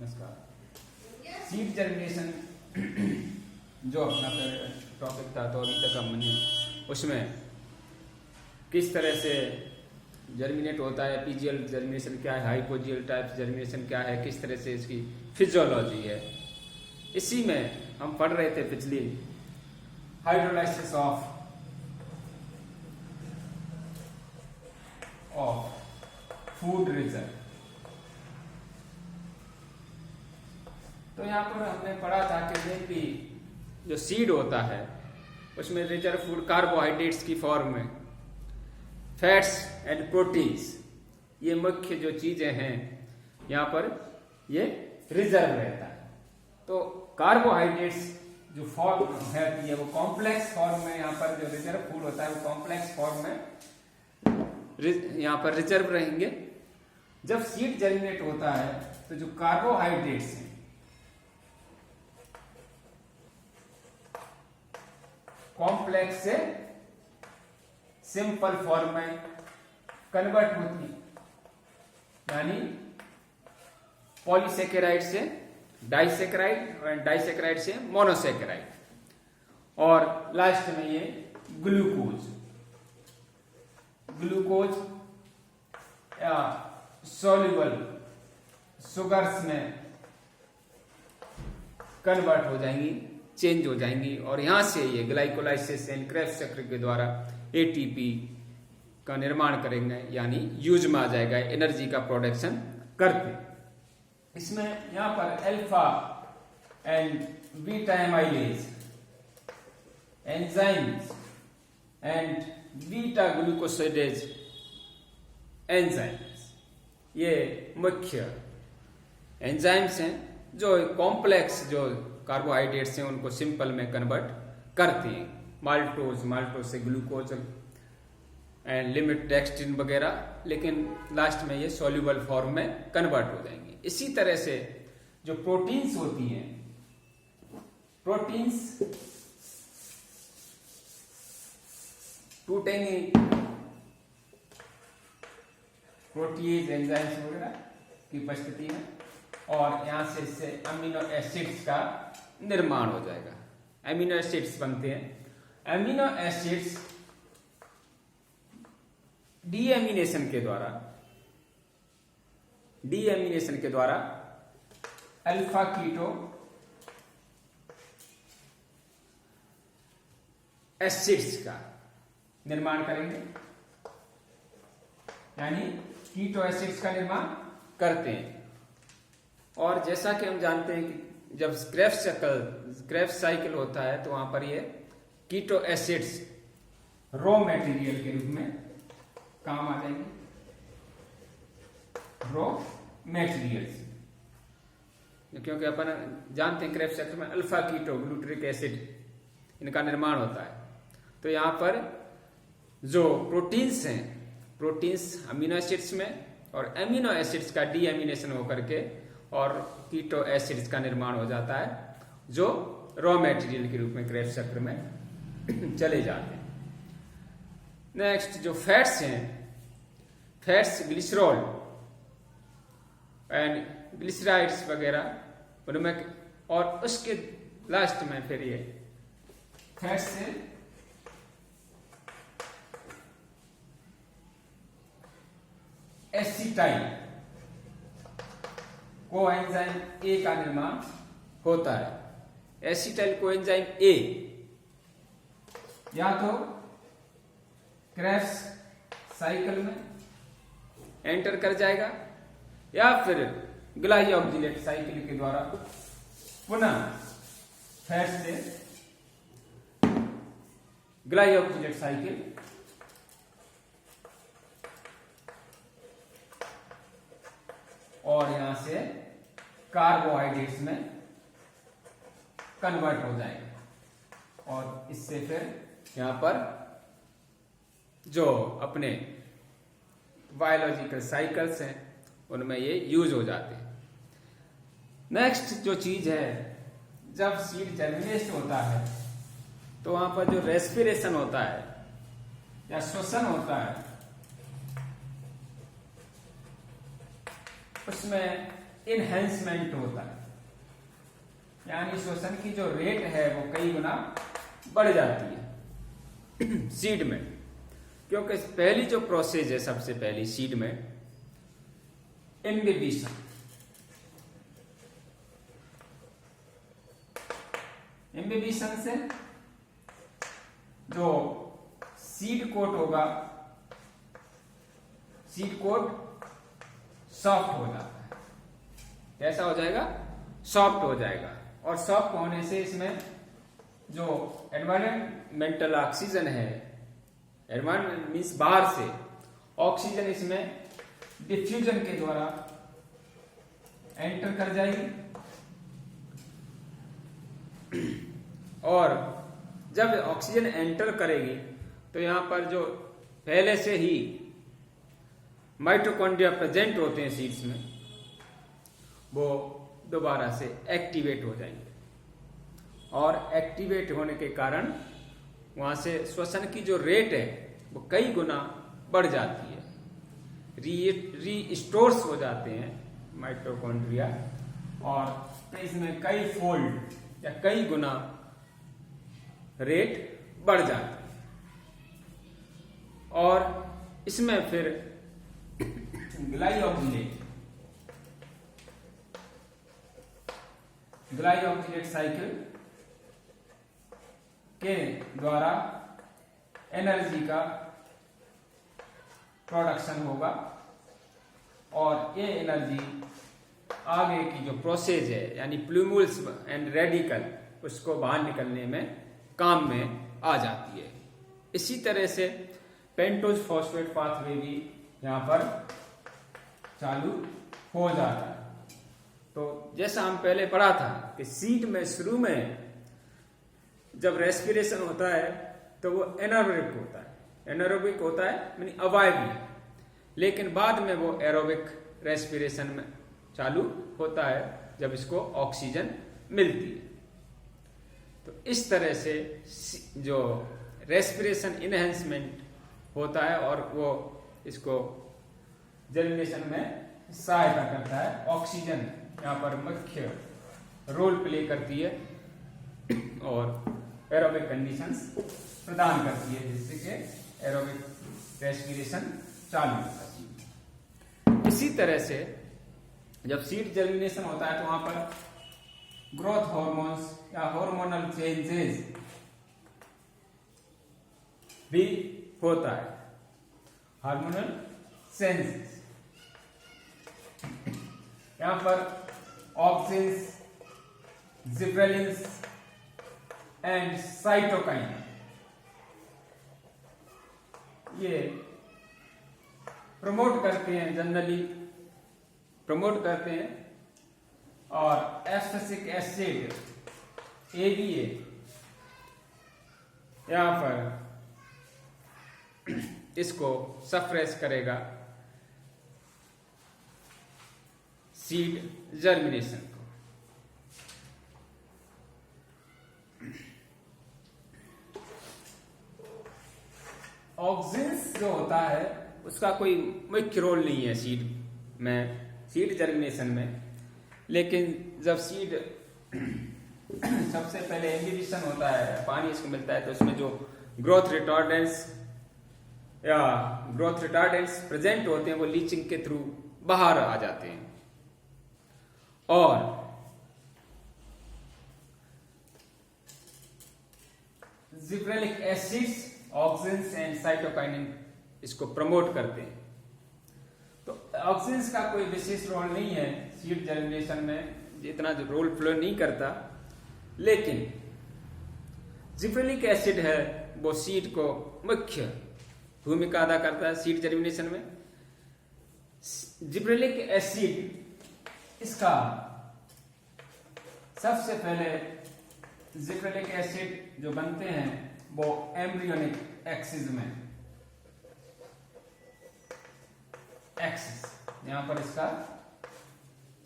नमस्कार। Seed germination जो अपना टॉपिक था, तो अभी तक हमने उसमें किस तरह से जर्मिनेट होता है, पीजियल जर्मिनेशन क्या है, हाइपोजियल टाइप जर्मिनेशन क्या है, किस तरह से इसकी फिजियोलॉजी है, इसी में हम पढ़ रहे थे पिछली हाइड्रोलाइसिस ऑफ फूड रिजर्व। तो यहाँ पर हमने पढ़ा था कि मेनली जो सीड होता है उसमें रिजर्व फूड कार्बोहाइड्रेट्स की फॉर्म में, फैट्स एंड प्रोटीन्स, ये मुख्य जो चीजें हैं यहाँ पर ये रिजर्व रहता है। तो कार्बोहाइड्रेट्स जो फॉर्म है वो कॉम्प्लेक्स फॉर्म में, यहाँ पर जो रिजर्व फूड होता है वो कॉम्प्लेक्स फॉर्म में यहाँ पर रिजर्व रहेंगे। जब सीड जर्मिनेट होता है तो जो कार्बोहाइड्रेट्स हैं कॉम्प्लेक्स से सिंपल फॉर्म में कन्वर्ट होती, यानी पॉलीसेकेराइड से डाइसेकेराइड और डाइसेकेराइड से मोनोसेकेराइड, और लास्ट में ये ग्लूकोज या सॉल्युबल सुगर्स में कन्वर्ट हो जाएंगी, चेंज हो जाएंगी, और यहां से ये ग्लाइकोलाइसिस एंड क्रेब्स चक्र के द्वारा एटीपी का निर्माण करेंगे, यानी यूज में आ जाएगा, एनर्जी का प्रोडक्शन करते। इसमें यहां पर alpha and beta amylase enzymes and beta glucosidase enzymes, ये मुख्य एंजाइम्स हैं जो कॉम्प्लेक्स जो कार्बोहाइड्रेट्स हैं उनको सिंपल में कन्वर्ट करते हैं। माल्टोज से ग्लूकोज एंड लिमिट डेक्सट्रिन वगैरह, लेकिन लास्ट में ये सॉल्युबल फॉर्म में कन्वर्ट हो जाएंगे। इसी तरह से जो प्रोटीन्स होती हैं, प्रोटीन्स टूटेंगे प्रोटीज एंजाइम्स वगैरह की उपस्थिति में, और यहां से इससे अमीनो एसिड्स का निर्माण हो जाएगा। एमिनो एसिड्स बनते हैं। एमिनो एसिड्स डीएमिनेशन के द्वारा अल्फा कीटो एसिड्स का निर्माण करेंगे, यानी कीटो एसिड्स का निर्माण करते हैं। और जैसा कि हम जानते हैं कि जब क्रेब्स साइकिल होता है तो वहां पर ये कीटो एसिड्स रॉ मटेरियल के रूप में काम आ जाएंगे, रॉ मटेरियल्स, क्योंकि अपन जानते हैं क्रेब्स साइकिल में अल्फा कीटो ग्लूटरिक एसिड इनका निर्माण होता है। तो यहां पर जो प्रोटीन्स हैं, प्रोटीन्स अमीनो एसिड्स में, और एमिनो एसिड्स का डीएमिनेशन होकर के और कीटो एसिड्स का निर्माण हो जाता है, जो रॉ मटेरियल के रूप में क्रेब्स चक्र में चले जाते हैं। नेक्स्ट जो फैट्स हैं, फैट्स ग्लिसरॉल एंड ग्लिसराइड्स वगैरह उनमें, और उसके लास्ट में फिर ये फैट्स से एसिटाइल कोएंजाइम ए का निर्माण होता है। एसिटाइल कोएंजाइम ए या तो क्रेब्स साइकिल में एंटर कर जाएगा, या फिर ग्लाइकोलाइसिस साइकिल के द्वारा पुनः फैट से ग्लाइकोलाइसिस साइकिल और यहां से कार्बोहाइड्रेट्स में कन्वर्ट हो जाएगा, और इससे फिर यहां पर जो अपने बायोलॉजिकल साइकिल्स हैं उनमें ये यूज हो जाते हैं। नेक्स्ट जो चीज है, जब सीड जर्मिनेट होता है तो वहां पर जो रेस्पिरेशन होता है या श्वसन होता है, उसमें इनहेंसमेंट होता है, यानी श्वसन की जो रेट है वो कई गुना बढ़ जाती है सीड में, क्योंकि पहली जो प्रोसेस है सबसे पहली सीड में इम्बिबिशन, इम्बिबिशन से जो सीड कोट होगा, सीड कोट सॉफ्ट हो जाता है। कैसा हो जाएगा? सॉफ्ट हो जाएगा। और सॉफ्ट होने से इसमें जो एनवायरमेंटल ऑक्सीजन है, एनवायरमेंट मीन्स बाहर से ऑक्सीजन इसमें डिफ्यूजन के द्वारा एंटर कर जाएगी, और जब ऑक्सीजन एंटर करेगी तो यहां पर जो पहले से ही माइटोकॉन्ड्रिया प्रेजेंट होते हैं सीड्स में, वो दोबारा से एक्टिवेट हो जाएंगे, और एक्टिवेट होने के कारण वहां से श्वसन की जो रेट है वो कई गुना बढ़ जाती है, रीस्टोर्स हो जाते हैं माइटोकॉन्ड्रिया, और इसमें कई फोल्ड या कई गुना रेट बढ़ जाती है। और इसमें फिर ग्लाइऑक्सिलेट साइकिल के द्वारा एनर्जी का प्रोडक्शन होगा, और ये एनर्जी आगे की जो प्रोसेस है यानी प्लूमुल्स एंड रेडिकल उसको बाहर निकलने में काम में आ जाती है। इसी तरह से पेंटोज फॉस्फेट पाथवे भी यहां पर चालू हो जाता है। तो जैसा हम पहले पढ़ा था कि सीड में शुरू में जब रेस्पिरेशन होता है तो वो एनारोबिक होता है, एनारोबिक होता है यानी अवायवीय, लेकिन बाद में वो एरोबिक रेस्पिरेशन में चालू होता है जब इसको ऑक्सीजन मिलती है। तो इस तरह से जो रेस्पिरेशन इनहेंसमेंट होता है और वो इसको जर्मिनेशन में सहायता करता है। ऑक्सीजन यहाँ पर मुख्य रोल प्ले करती है और एरोबिक कंडीशंस प्रदान करती है, जिससे कि एरोबिक रेस्पिरेशन चालू होती है। इसी तरह से जब सीड जर्मिनेशन होता है तो वहां पर ग्रोथ हार्मोन्स या हार्मोनल चेंजेस भी होता है, हार्मोनल चेंजेस। यहां पर ऑक्सिन्स, जिब्रेलिन्स एंड साइटोकाइन ये प्रमोट करते हैं, जनरली प्रमोट करते हैं, और एब्सिसिक एसिड ABA यहां पर इसको सप्रेस करेगा सीड जर्मिनेशन को। ऑक्सिन्स जो होता है उसका कोई मुख्य रोल नहीं है सीड में, सीड जर्मिनेशन में, लेकिन जब सीड सबसे पहले इम्बिबिशन होता है, पानी इसको मिलता है, तो उसमें जो ग्रोथ रिटार्डेंट्स या ग्रोथ रिटार्डेंट्स प्रेजेंट होते हैं वो लीचिंग के थ्रू बाहर आ जाते हैं, और gibberellic acids, auxins and cytokinin इसको प्रमोट करते हैं। तो ऑक्सिन्स का कोई विशेष रोल नहीं है सीड जर्मिनेशन में, इतना रोल प्ले नहीं करता, लेकिन जिब्रेलिक एसिड है वो सीड को मुख्य भूमिका अदा करता है सीड जर्मिनेशन में। जिब्रेलिक एसिड इसका सबसे पहले जिब्रेलिक एसिड जो बनते हैं वो एम्ब्रियोनिक एक्सिस में, एक्सिस यहां पर इसका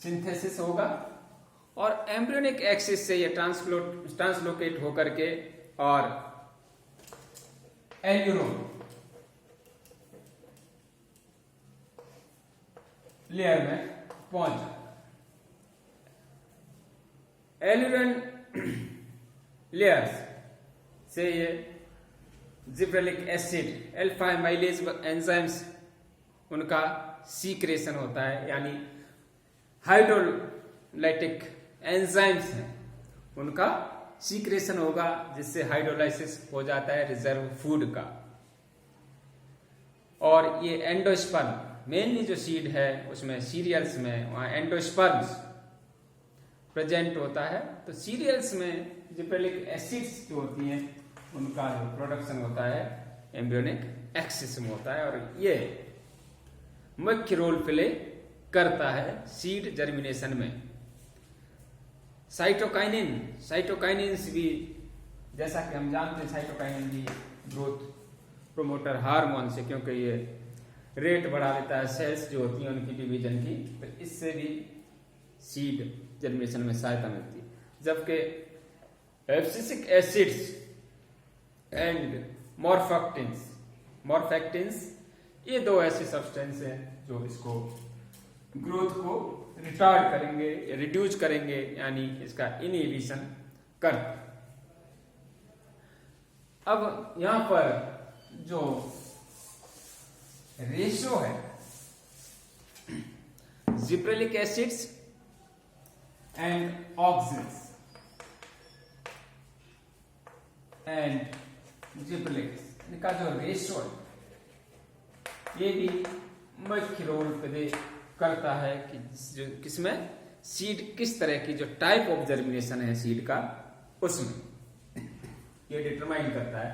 सिंथेसिस होगा, और एम्ब्रियोनिक एक्सिस से ये ट्रांसलोकेट होकर के और एल्यूरोन लेयर में पहुंच जाता है। एल्यूरन लेयर्स से ये gibberellic acid alpha amylase enzymes उनका सीक्रेशन होता है, यानी हाइड्रोलाइटिक एंजाइम्स हैं उनका सीक्रेशन होगा, जिससे हाइड्रोलाइसिस हो जाता है रिजर्व फूड का। और ये एंडोस्पर्म मेनली जो सीड है उसमें सीरियल्स में वहां एंडोस्पर्म्स प्रेजेंट होता है। तो सीरियल्स में जिब्रेलिक एसिड्स जो होती हैं उनका जो प्रोडक्शन होता है एम्ब्रियोनिक एक्सिस में होता है, और ये मुख्य रोल प्ले करता है सीड जर्मिनेशन में। साइटोकाइनिन्स भी, जैसा कि हम जानते हैं, साइटोकाइनिन भी ग्रोथ प्रोमोटर हार्मोन से, क्योंकि ये रेट बढ़ा देता है सेल्स जो होती हैं उनकी डिवीजन की, तो इससे भी सीड जर्मिनेशन में सहायता मिलती है। जबकि एब्सिसिक एसिड्स एंड मॉर्फेक्टिन्स ये दो ऐसे सब्सटेंस हैं जो इसको ग्रोथ को रिटार्ड करेंगे, रिड्यूस करेंगे, यानी इसका इनहिबिशन कर। अब यहां पर जो रेशो है gibberellic acids and auxins and gibberellins, इनका जो रेशो है ये भी मुख्य रोल प्ले करता है कि किसमें सीड किस तरह की जो टाइप ऑफ जर्मिनेशन है सीड का, उसमें ये डिटरमाइन करता है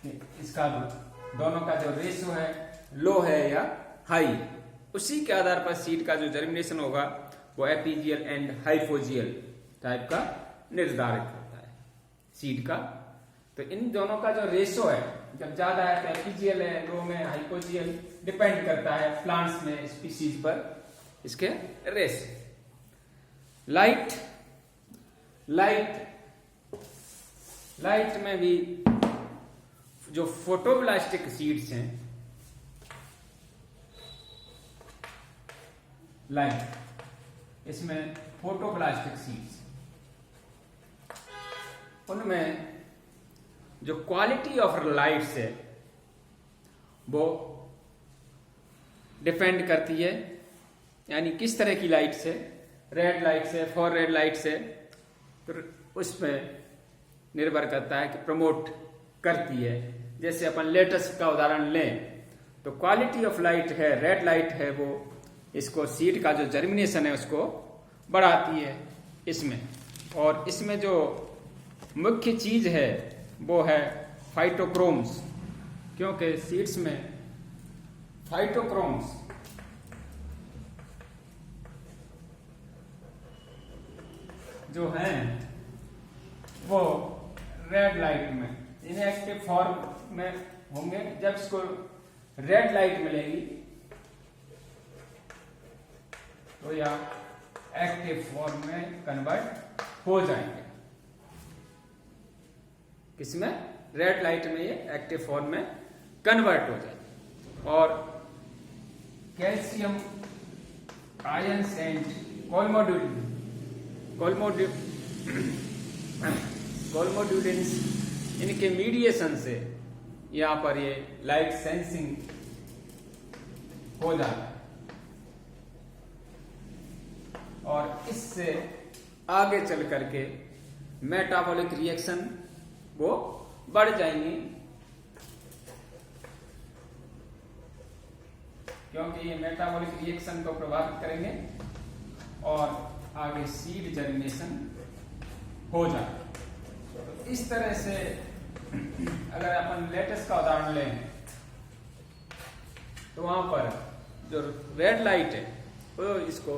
कि इसका दोनों का जो रेशो है लो है या हाई। उसी के आधार पर सीड का जो जर्मिनेशन होगा वो एपीजियल एंड हाइपोजियल टाइप का निर्धारित होता है सीड का। तो इन दोनों का जो रेशो है, जब ज्यादा है तो एपीजियल है, लो में हाइपोजियल, डिपेंड करता है प्लांट्स में स्पीसीज पर इसके रेशो। लाइट में भी जो फोटोब्लास्टिक सीड्स हैं, लाइट इसमें फोटोब्लास्टिक सीड्स, उनमें जो क्वालिटी ऑफ लाइट है वो डिपेंड करती है, यानी किस तरह की लाइट से, रेड लाइट से, फॉर रेड लाइट से, तो उसमें निर्भर करता है कि प्रमोट करती है। जैसे अपन लेटेस्ट का उदाहरण लें तो क्वालिटी ऑफ लाइट है, रेड लाइट है, वो इसको सीड का जो जर्मिनेशन है उसको बढ़ाती है इसमें। और इसमें जो मुख्य चीज है वो है फाइटोक्रोम्स, क्योंकि सीड्स में फाइटोक्रोम्स जो हैं वो रेड लाइट में इनएक्टिव फॉर्म में होंगे। जब इसको रेड लाइट मिलेगी तो यह एक्टिव फॉर्म में कन्वर्ट हो जाएंगे। किसमें? रेड लाइट में ये एक्टिव फॉर्म में कन्वर्ट हो जाएंगे। और कैल्शियम आयंस एंड कोलमोड्यूलिन्स इनके मीडिएशन से यहां पर ये लाइट सेंसिंग हो जाता है, और इससे आगे चल करके मेटाबॉलिक रिएक्शन वो बढ़ जाएंगी, क्योंकि ये मेटाबॉलिक रिएक्शन को प्रभावित करेंगे और आगे सीड जर्मिनेशन हो जाए। तो इस तरह से अगर अपन लेटेस्ट का उदाहरण लें तो वहां पर जो रेड लाइट है वो इसको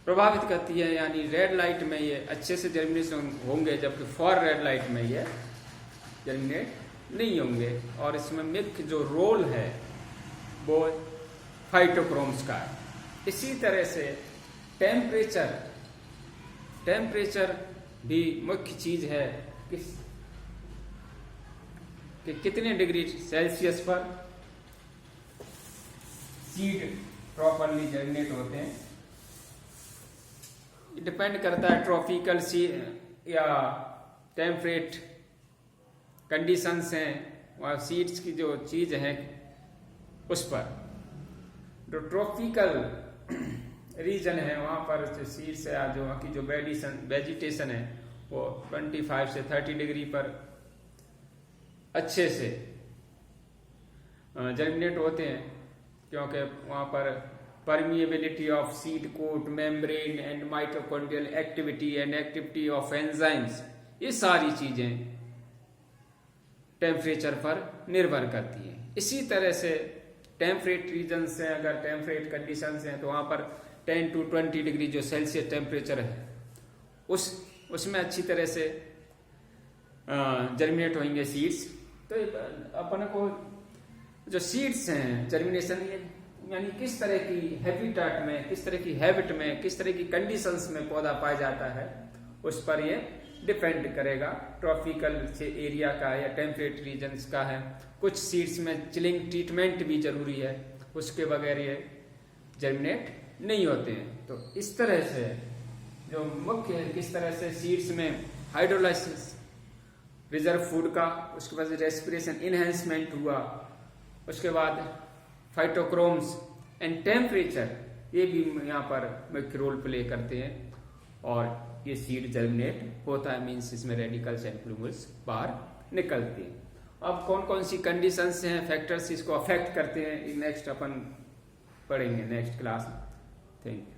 प्रभावित करती है, यानी रेड लाइट में ये अच्छे से जर्मिनेशन होंगे, जबकि फॉर रेड लाइट में ये जर्मिनेट नहीं होंगे। और इसमें मुख्य जो रोल है वो फाइटोक्रोम्स का है। इसी तरह से टेम्परेचर भी मुख्य चीज है कि कितने डिग्री सेल्सियस पर सीड प्रॉपरली जर्मिनेट होते हैं। डिपेंड करता है ट्रॉपिकल सी या टेम्परेट कंडीशंस हैं और सीड्स की जो चीज़ है उस पर। जो ट्रॉपिकल रीजन है वहाँ पर जो सीड्स है जो वहाँ की जो वेजिटेशन है वो 25 से 30 डिग्री पर अच्छे से जर्मिनेट होते हैं, क्योंकि वहाँ पर permeability of seed coat, membrane and mitochondrial activity and activity of enzymes, ये सारी चीजें टेम्परेचर पर निर्भर करती हैं। इसी तरह से टेम्परेट रीजन से अगर टेम्परेट कंडीशंस हैं तो वहाँ पर 10 to 20 डिग्री जो सेल्सियस टेम्परेचर है उसमें अच्छी तरह से जर्मिनेट होंगे सीड्स। तो अपन को जो सीड्स हैं जर्मिनेशन यानी किस तरह की हैबिटेट में, किस तरह की हैबिट में, किस तरह की कंडीशंस में पौधा पाया जाता है उस पर ये डिपेंड करेगा। ट्रॉपिकल से एरिया का या टेम्परेट रीजन्स का है। कुछ सीड्स में चिलिंग ट्रीटमेंट भी जरूरी है, उसके बगैर ये जर्मिनेट नहीं होते हैं। तो इस तरह से जो मुख्य है किस तरह से सीड्स में हाइड्रोलाइसिस, रिजर्व फूड का, उसके बाद रेस्पिरेशन इनहेंसमेंट हुआ, उसके बाद फाइटोक्रोम्स एंड टेम्परेचर, ये भी यहाँ पर मुख्य रोल प्ले करते हैं और ये सीड जर्मिनेट होता है, मीन्स इसमें रेडिकल्स एंड प्लूमल्स बाहर निकलते हैं। अब कौन कौन सी कंडीशंस हैं, फैक्टर्स इसको अफेक्ट करते हैं, नेक्स्ट अपन पढ़ेंगे नेक्स्ट क्लास में। Thank you.